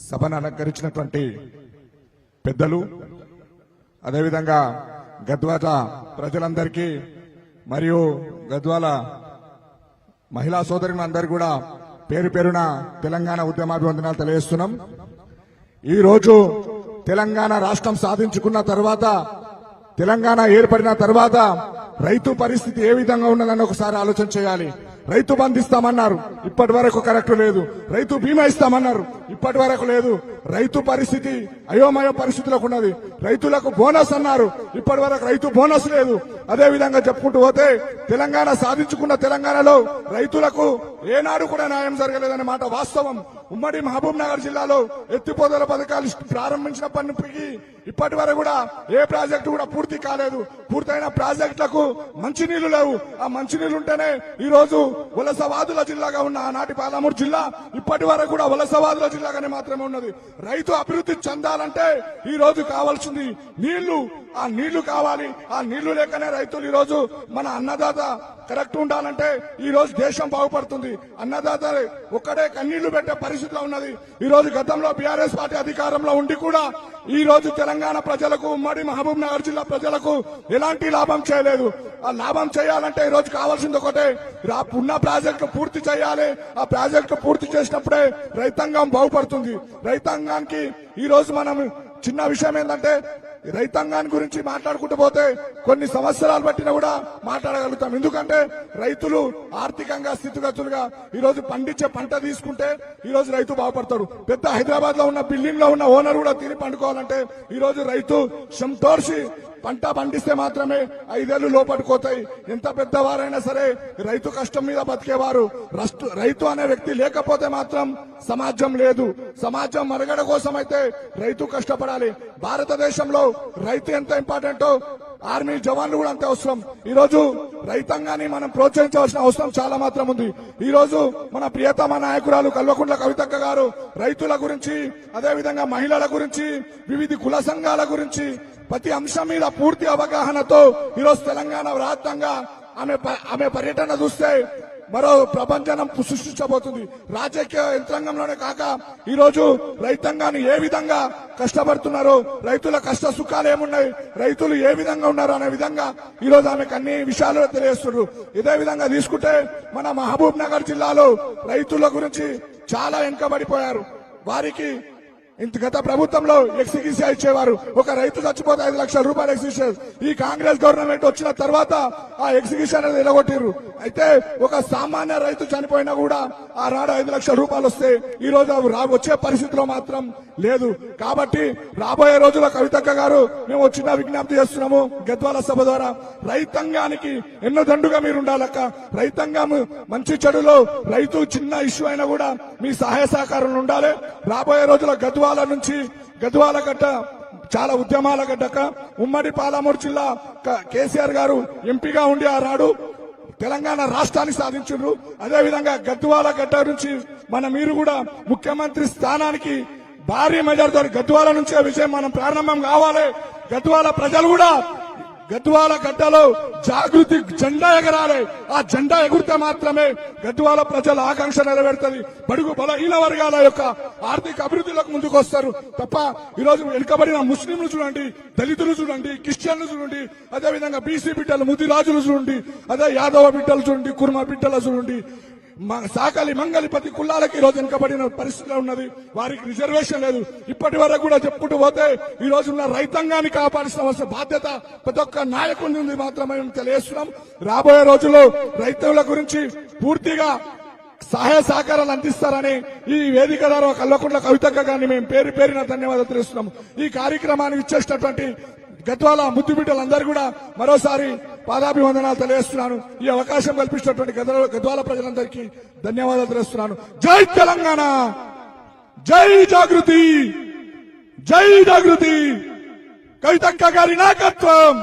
సభను అలంకరించినటువంటి పెద్దలు, అదేవిధంగా గద్వాల ప్రజలందరికీ మరియు గద్వాల మహిళా సోదరులందరికీ కూడా పేరు పేరున తెలంగాణ ఉద్యమాభివందనాలు తెలియజేస్తున్నాం. ఈ రోజు తెలంగాణ రాష్ట్రం సాధించుకున్న తర్వాత, తెలంగాణ ఏర్పడిన తర్వాత రైతు పరిస్థితి ఏ విధంగా ఉన్నదని ఒకసారి ఆలోచన చేయాలి. రైతు బంధు ఇస్తామన్నారు, ఇప్పటి వరకు కరెక్ట్ లేదు. రైతు బీమా ఇస్తామన్నారు, ఇప్పటి వరకు లేదు. రైతు పరిస్థితి అయోమయ పరిస్థితులకు ఉన్నది. రైతులకు బోనస్ అన్నారు, ఇప్పటి వరకు రైతు బోనస్ లేదు. అదే విధంగా చెప్పుకుంటూ పోతే తెలంగాణ సాధించుకున్న తెలంగాణలో రైతులకు ఏనాడు కూడా న్యాయం జరగలేదనే మాట వాస్తవం. ఉమ్మడి మహబూబ్ నగర్ జిల్లాలో ఎత్తిపోతల పథకాలు ప్రారంభించినప్పటి నుంచి ఇప్పటి వరకు కూడా ఏ ప్రాజెక్టు కూడా పూర్తి కాలేదు. పూర్తయిన ప్రాజెక్టులకు మంచినీళ్లు లేవు. ఆ మంచినీళ్లు ఉంటేనే ఈ రోజు వలసవాదుల జిల్లాగా ఉన్న ఆనాటి పాలమూరు జిల్లా ఇప్పటి వరకు కూడా వలసవాదుల జిల్లాగానే మాత్రమే ఉన్నది. రైతు అభివృద్ధి చెందాలంటే ఈ రోజు కావాల్సింది నీళ్లు. ఆ నీళ్లు కావాలి. ఆ నీళ్లు లేకనే రైతులు ఈ రోజు మన అన్నదాత కరెక్ట్ ఉండాలంటే ఈ రోజు దేశం బాగుపడుతుంది. అన్నదాత ఒక్కడే కన్నీళ్లు పెట్టే పరిస్థితిలో ఉన్నది. ఈ రోజు గతంలో బీఆర్ఎస్ పార్టీ అధికారంలో ఉండి కూడా ఈ రోజు తెలంగాణ ప్రజలకు, ఉమ్మడి మహబూబ్ నగర్ జిల్లా ప్రజలకు ఎలాంటి లాభం చేయలేదు. ఆ లాభం చేయాలంటే ఈ రోజు కావాల్సింది ఒకటే, ఉన్న ప్రాజెక్టు పూర్తి చేయాలి. ఆ ప్రాజెక్టు పూర్తి చేసినప్పుడే రైతాంగం బాగుపడుతుంది. రైతాంగానికి ఈ రోజు మనం చిన్న విషయం ఏంటంటే, రైతాంగాన్ని గురించి మాట్లాడుకుంటూ పోతే కొన్ని సంవత్సరాలు బట్టినా కూడా మాట్లాడగలుగుతాం. ఎందుకంటే రైతులు ఆర్థికంగా స్థితిగతులుగా ఈ రోజు పండించే పంట తీసుకుంటే ఈ రోజు రైతు బాగుపడతాడు. పెద్ద హైదరాబాద్ లో ఉన్న బిల్డింగ్ లో ఉన్న ఓనర్ కూడా తిని పండుకోవాలంటే ఈ రోజు రైతు శ్రమతోర్చి పంట పండిస్తే మాత్రమే 5 ఏళ్లు లోపడిపోతాయి. ఎంత పెద్దవారైనా సరే రైతు కష్టం మీద బతికేవారు. రైతు అనే వ్యక్తి లేకపోతే మాత్రం సమాజం లేదు. సమాజం మనుగడ కోసం అయితే రైతు కష్టపడాలి. భారతదేశంలో రైతు ఎంత ఇంపార్టెంటో ఆర్మీ జవాన్లు కూడా అంతే అవసరం. ఈ రోజు రైతాంగాన్ని మనం ప్రోత్సహించవలసిన అవసరం చాలా మాత్రం ఉంది. ఈ రోజు మన ప్రియతమ నాయకురాలు కల్వకుంట్ల కవితక్క గారు రైతుల గురించి, అదేవిధంగా మహిళల గురించి, వివిధ కుల సంఘాల గురించి ప్రతి అంశం మీద పూర్తి అవగాహనతో ఈరోజు తెలంగాణ వ్యాప్తంగా ఆమె పర్యటన చూస్తే మరో ప్రపంచం సృష్టించబోతుంది. రాజకీయ యంత్రాంగంలోనే కాక ఈ రోజు రైతాంగాన్ని ఏ విధంగా కష్టపడుతున్నారో, రైతుల కష్ట సుఖాలు ఏమున్నాయి, రైతులు ఏ విధంగా ఉన్నారు అనే విధంగా ఈ రోజు ఆమెకు అన్ని విషయాలు తెలియజేస్తున్నారు. ఇదే విధంగా తీసుకుంటే మన మహబూబ్ నగర్ జిల్లాలో రైతుల గురించి చాలా వెనుకబడిపోయారు. వారికి గత ప్రభుత్వంలో ఎక్స్గ్రేషియా ఇచ్చేవారు. ఒక రైతు చచ్చిపోతే 5 లక్షల రూపాయలు ఎక్స్గ్రేషియా. ఈ కాంగ్రెస్ గవర్నమెంట్ వచ్చిన తర్వాత ఆ ఎక్స్గ్రేషియా అనేది ఎలగొట్టిర్రు. అయితే ఒక సామాన్య రైతు చనిపోయినా కూడా ఆ రాడు 5 లక్షల రూపాయలు వస్తే ఈ రోజు వచ్చే పరిస్థితిలో మాత్రం లేదు. కాబట్టి రాబోయే రోజుల్లో కవితక్క గారు మేము వచ్చిన విజ్ఞప్తి చేస్తున్నాము గద్వాల సభ ద్వారా, రైతాంగానికి ఎన్నో దండుగా మీరు ఉండాలక్క. రైతాంగం మంచి చెడులో రైతు చిన్న ఇష్యూ అయినా కూడా మీ సహాయ సహకారాలు ఉండాలి. రాబోయే రోజుల్లో గద్వాల గడ్డ చాలా ఉద్యమాల గడ్డక. ఉమ్మడి పాలమూరు జిల్లా కేసీఆర్ గారు ఎంపీగా ఉండి ఆనాడు తెలంగాణ రాష్ట్రాన్ని సాధించారు. అదేవిధంగా గద్వాల గడ్డ నుంచి మీరు కూడా ముఖ్యమంత్రి స్థానానికి భారీ మెజార్టీతో గద్వాల నుంచి విజయం మనం ప్రారంభం కావాలి. గద్వాల ప్రజలు కూడా గద్వాల గడ్డలో జాగృతి జెండా ఎగరాలి. ఆ జెండా ఎగురితే మాత్రమే గద్వాల ప్రజల ఆకాంక్ష నెరవేరుతుంది. బడుగు బలహీన వర్గాల యొక్క ఆర్థిక అభివృద్ధిలోకి ముందుకు వస్తారు తప్ప ఈరోజు వెనుకబడిన ముస్లింలు చూడండి, దళితులు చూడండి, క్రిస్టియన్లు చూడండి, అదేవిధంగా బీసీ బిడ్డలు, ముదిరాజులు చూడండి, అదే యాదవ బిడ్డలు చూడండి, కుర్మ బిడ్డలు చూడండి, సాకలి మంగలి ప్రతి కులాలకి ఈ రోజు వెనుకబడిన పరిస్థితిలో ఉన్నది. వారికి రిజర్వేషన్ లేదు. ఇప్పటి వరకు కూడా చెప్పుకుంటూ పోతే ఈ రోజున్న రైతాంగాన్ని కాపాడాల్సిన బాధ్యత ప్రతి ఒక్క నాయకుడి ఉంది మాత్రమే తెలియజేస్తున్నాం. రాబోయే రోజుల్లో రైతుల గురించి పూర్తిగా సహాయ సహకారాలు అందిస్తారని ఈ వేదిక ద్వారా కల్వకుంట్ల కవితక్క గారిని మేము పేరు పేరున ధన్యవాదాలు తెలుస్తున్నాం. ఈ కార్యక్రమాన్ని ఇచ్చేసినటువంటి గద్వాల ముద్దు బిడ్డలందరూ కూడా మరోసారి పాదాభివందనాలు తెలియజేస్తున్నాను. ఈ అవకాశం కల్పించినటువంటి గద్వాల ప్రజలందరికీ ధన్యవాదాలు తెలుస్తున్నాను. జై తెలంగాణ, జై జాగృతి, జై జాగృతి. కవితక్క గారి నాయకత్వం.